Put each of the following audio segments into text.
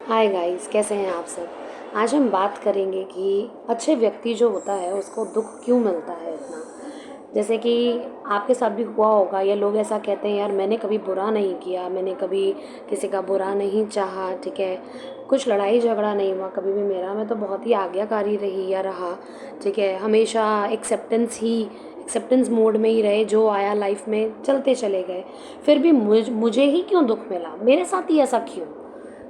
Hi guys, कैसे हैं आप सब। आज हम बात करेंगे कि अच्छे व्यक्ति जो होता है उसको दुख क्यों मिलता है इतना। जैसे कि आपके साथ भी हुआ होगा, या लोग ऐसा कहते हैं यार मैंने कभी बुरा नहीं किया, मैंने कभी किसी का बुरा नहीं चाहा, ठीक है, कुछ लड़ाई झगड़ा नहीं हुआ कभी भी मेरा, मैं तो बहुत ही आज्ञाकारी रही या रहा, ठीक है, हमेशा एक्सेप्टेंस मोड में ही रहे, जो आया लाइफ में चलते चले गए। फिर भी मुझे ही क्यों दुख मिला, मेरे साथ ही ऐसा क्यों।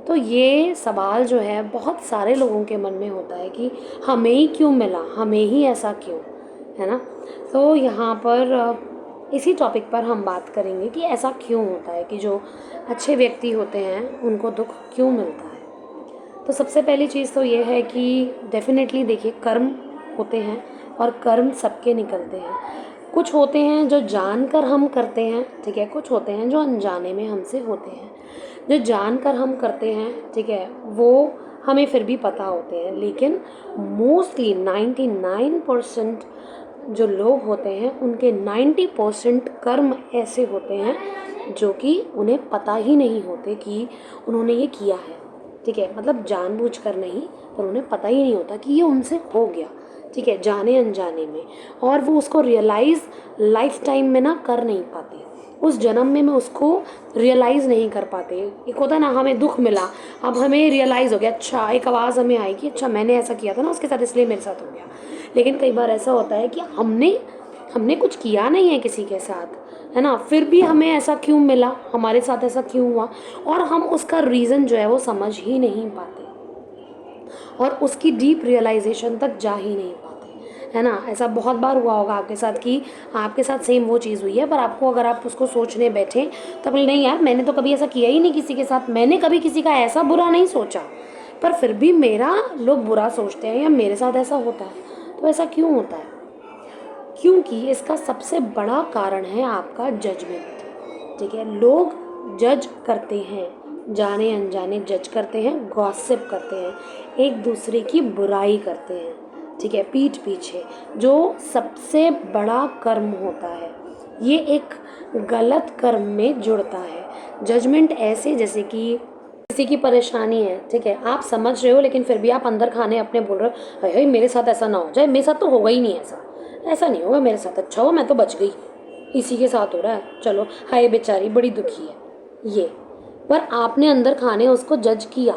तो ये सवाल जो है बहुत सारे लोगों के मन में होता है कि हमें ही क्यों मिला, हमें ही ऐसा क्यों, है ना। तो यहाँ पर इसी टॉपिक पर हम बात करेंगे कि ऐसा क्यों होता है कि जो अच्छे व्यक्ति होते हैं उनको दुख क्यों मिलता है। तो सबसे पहली चीज़ तो ये है कि डेफिनेटली देखिए, कर्म होते हैं और कर्म सबके निकलते हैं। कुछ होते हैं जो जानकर हम करते हैं, ठीक है, कुछ होते हैं जो अनजाने में हमसे होते हैं। जो जानकर हम करते हैं, ठीक है, वो हमें फिर भी पता होते हैं, लेकिन मोस्टली 99% जो लोग होते हैं उनके 90% कर्म ऐसे होते हैं जो कि उन्हें पता ही नहीं होते कि उन्होंने ये किया है, ठीक है, मतलब जानबूझकर नहीं, पर उन्हें पता ही नहीं होता कि ये उनसे हो गया, ठीक है, जाने अनजाने में। और वो उसको रियलाइज़ लाइफ टाइम में ना कर नहीं पाते, उस जन्म में उसको रियलाइज़ नहीं कर पाते। एक होता है ना, हमें दुख मिला, अब हमें रियलाइज़ हो गया, अच्छा एक आवाज़ हमें आई कि अच्छा मैंने ऐसा किया था ना उसके साथ, इसलिए मेरे साथ हो गया। लेकिन कई बार ऐसा होता है कि हमने हमने कुछ किया नहीं है किसी के साथ, है ना, फिर भी हमें ऐसा क्यों मिला, हमारे साथ ऐसा क्यों हुआ, और हम उसका रीज़न जो है वो समझ ही नहीं पाते और उसकी डीप रियलाइजेशन तक जा ही नहीं पाते, है ना। ऐसा बहुत बार हुआ होगा आपके साथ कि आपके साथ सेम वो चीज़ हुई है, पर आपको अगर आप उसको सोचने बैठे तो बोले नहीं यार, मैंने तो कभी ऐसा किया ही नहीं किसी के साथ, मैंने कभी किसी का ऐसा बुरा नहीं सोचा, पर फिर भी मेरा लोग बुरा सोचते हैं या मेरे साथ ऐसा होता है। तो ऐसा क्यों होता है? क्योंकि इसका सबसे बड़ा कारण है आपका जजमेंट, ठीक है। लोग जज करते हैं, जाने अनजाने जज करते हैं, गॉसिप करते हैं, एक दूसरे की बुराई करते हैं, ठीक है, पीठ पीछे, जो सबसे बड़ा कर्म होता है। ये एक गलत कर्म में जुड़ता है। जजमेंट ऐसे जैसे कि किसी की परेशानी है, ठीक है, आप समझ रहे हो लेकिन फिर भी आप अंदर खाने अपने बोल रहे हो हाय हाय मेरे साथ ऐसा ना हो जाए, मेरे साथ तो होगा ही नहीं ऐसा, ऐसा नहीं होगा मेरे साथ, अच्छा हो मैं तो बच गई, इसी के साथ हो रहा है, चलो हाय बेचारी बड़ी दुखी है ये। पर आपने अंदर खाने उसको जज किया,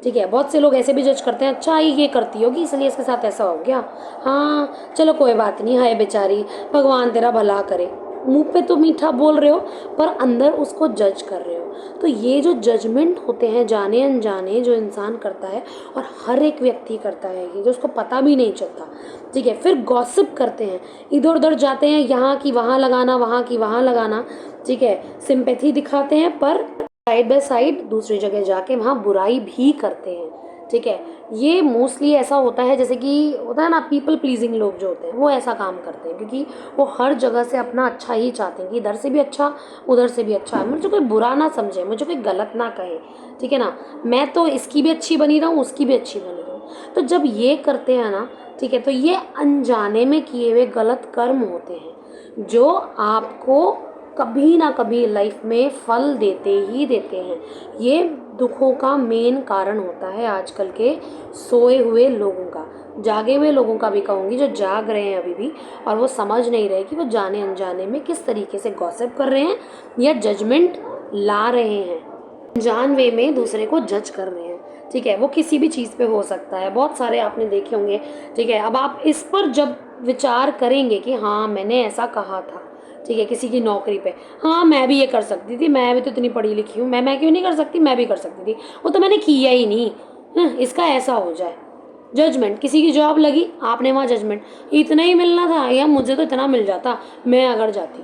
ठीक है। बहुत से लोग ऐसे भी जज करते हैं, अच्छा ये करती होगी इसलिए इसके साथ ऐसा हो गया, हाँ चलो कोई बात नहीं, हाय बेचारी भगवान तेरा भला करे। मुंह पे तो मीठा बोल रहे हो पर अंदर उसको जज कर रहे हो। तो ये जो जजमेंट होते हैं जाने अनजाने जो इंसान करता है, और हर एक व्यक्ति करता है ये, जो उसको पता भी नहीं चलता, ठीक है। फिर गॉसिप करते हैं, इधर उधर जाते हैं, यहाँ की वहाँ लगाना, वहाँ की वहाँ लगाना, ठीक है, सिंपैथी दिखाते हैं, पर साइड बाय साइड दूसरी जगह जाके वहाँ बुराई भी करते हैं, ठीक है। ये मोस्टली ऐसा होता है, जैसे कि होता है ना, पीपल प्लीजिंग लोग जो होते हैं वो ऐसा काम करते हैं, क्योंकि वो हर जगह से अपना अच्छा ही चाहते हैं कि इधर से भी अच्छा उधर से भी अच्छा, मुझे कोई बुरा ना समझे, मुझे कोई गलत ना कहे, ठीक है ना, मैं तो इसकी भी अच्छी बनी रहूँ उसकी भी अच्छी बनी रहूँ। तो जब ये करते हैं ना, ठीक है, तो ये अनजाने में किए हुए गलत कर्म होते हैं जो आपको कभी ना कभी लाइफ में फल देते ही देते हैं। ये दुखों का मेन कारण होता है आजकल के सोए हुए लोगों का, जागे हुए लोगों का भी कहूँगी, जो जाग रहे हैं अभी भी और वो समझ नहीं रहे कि वो जाने अनजाने में किस तरीके से गॉसिप कर रहे हैं या जजमेंट ला रहे हैं, अनजान वे में दूसरे को जज कर रहे हैं, ठीक है। वो किसी भी चीज़ पे हो सकता है, बहुत सारे आपने देखे होंगे, ठीक है। अब आप इस पर जब विचार करेंगे कि हाँ मैंने ऐसा कहा था, ठीक है, किसी की नौकरी पे, हाँ मैं भी ये कर सकती थी, मैं भी तो इतनी पढ़ी लिखी हूँ, मैं क्यों नहीं कर सकती, मैं भी कर सकती थी, वो तो मैंने किया ही नहीं, इसका ऐसा हो जाए। जजमेंट, किसी की जॉब लगी, आपने वहाँ जजमेंट, इतना ही मिलना था या मुझे तो इतना मिल जाता मैं अगर जाती,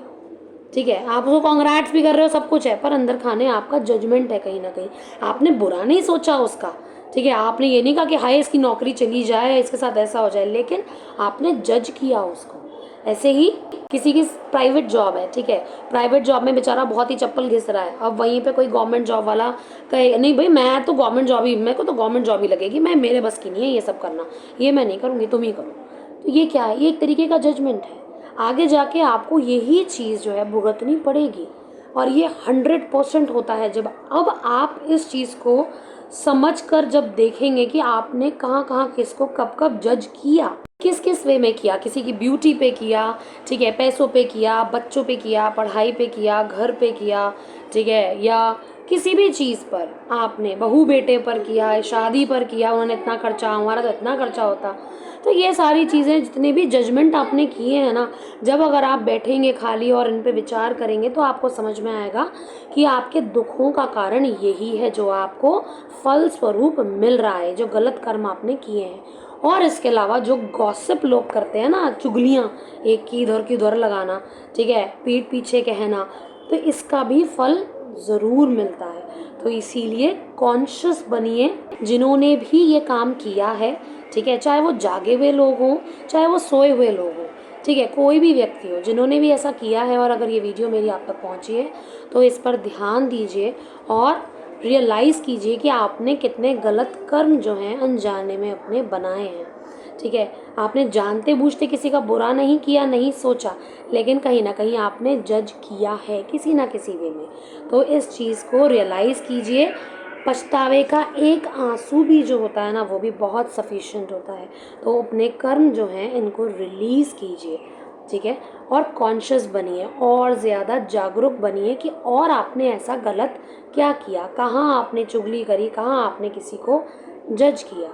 ठीक है, आप उसको कॉन्ग्रेट्स भी कर रहे हो, सब कुछ है, पर अंदर खाने आपका जजमेंट है कहीं ना कहीं, आपने बुरा नहीं सोचा उसका, ठीक है, आपने ये नहीं कहा कि हाय इसकी नौकरी चली जाए, इसके साथ ऐसा हो जाए, लेकिन आपने जज किया उसको। ऐसे ही किसी की प्राइवेट जॉब है, ठीक है, प्राइवेट जॉब में बेचारा बहुत ही चप्पल घिस रहा है, अब वहीं पे कोई गवर्नमेंट जॉब वाला कहे नहीं भाई मैं तो गवर्नमेंट जॉब ही, मेरे को तो गवर्नमेंट जॉब ही लगेगी, मैं मेरे बस की नहीं है ये सब करना, ये मैं नहीं करूँगी तुम ही करो। तो ये क्या है, ये एक तरीके का जजमेंट है। आगे जाके आपको यही चीज़ जो है भुगतनी पड़ेगी, और ये 100% होता है जब अब आप इस चीज़ को समझकर जब देखेंगे कि आपने कहाँ-कहाँ किसको कब-कब जज किया, किस-किस वे में किया, किसी की ब्यूटी पे किया, ठीक है, पैसों पे किया, बच्चों पे किया, पढ़ाई पे किया, घर पे किया, ठीक है, या किसी भी चीज़ पर आपने बहू बेटे पर किया, शादी पर किया, उन्होंने इतना खर्चा, हमारा तो इतना खर्चा होता। तो ये सारी चीज़ें जितने भी जजमेंट आपने किए हैं ना, जब अगर आप बैठेंगे खाली और इन पे विचार करेंगे तो आपको समझ में आएगा कि आपके दुखों का कारण यही है जो आपको फल स्वरूप मिल रहा है, जो गलत कर्म आपने किए हैं। और इसके अलावा जो गॉसिप लोग करते हैं ना, चुगलियाँ, एक की उधर लगाना, ठीक है, पीठ पीछे कहना, तो इसका भी फल ज़रूर मिलता है। तो इसीलिए कॉन्शियस बनिए, जिन्होंने भी ये काम किया है, ठीक है, चाहे वो जागे हुए लोग हों, चाहे वो सोए हुए लोग हों, ठीक है, कोई भी व्यक्ति हो, जिन्होंने भी ऐसा किया है और अगर ये वीडियो मेरी आप तक पहुंची है तो इस पर ध्यान दीजिए और रियलाइज़ कीजिए कि आपने कितने गलत कर्म जो हैं अनजाने में अपने बनाए हैं, ठीक है। आपने जानते बूझते किसी का बुरा नहीं किया, नहीं सोचा, लेकिन कहीं ना कहीं आपने जज किया है किसी ना किसी वे में। तो इस चीज़ को रियलाइज़ कीजिए। पछतावे का एक आंसू भी जो होता है ना, वो भी बहुत सफिशिएंट होता है। तो अपने कर्म जो हैं इनको रिलीज़ कीजिए, ठीक है, और कॉन्शियस बनिए और ज़्यादा जागरूक बनिए कि और आपने ऐसा गलत क्या किया, कहाँ आपने चुगली करी, कहाँ आपने किसी को जज किया।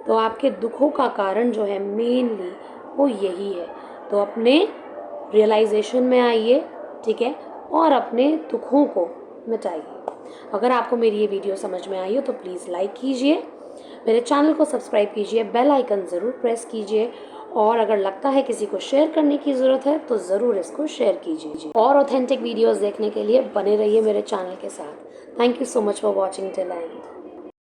तो आपके दुखों का कारण जो है मेनली वो यही है। तो अपने रियलाइजेशन में आइए, ठीक है, और अपने दुखों को मिटाइए। अगर आपको मेरी ये वीडियो समझ में आई हो तो प्लीज़ लाइक कीजिए, मेरे चैनल को सब्सक्राइब कीजिए, बेल आइकन ज़रूर प्रेस कीजिए, और अगर लगता है किसी को शेयर करने की ज़रूरत है तो ज़रूर इसको शेयर कीजिए। और ऑथेंटिक वीडियोस देखने के लिए बने रहिए मेरे चैनल के साथ। Thank you so much for watching till and.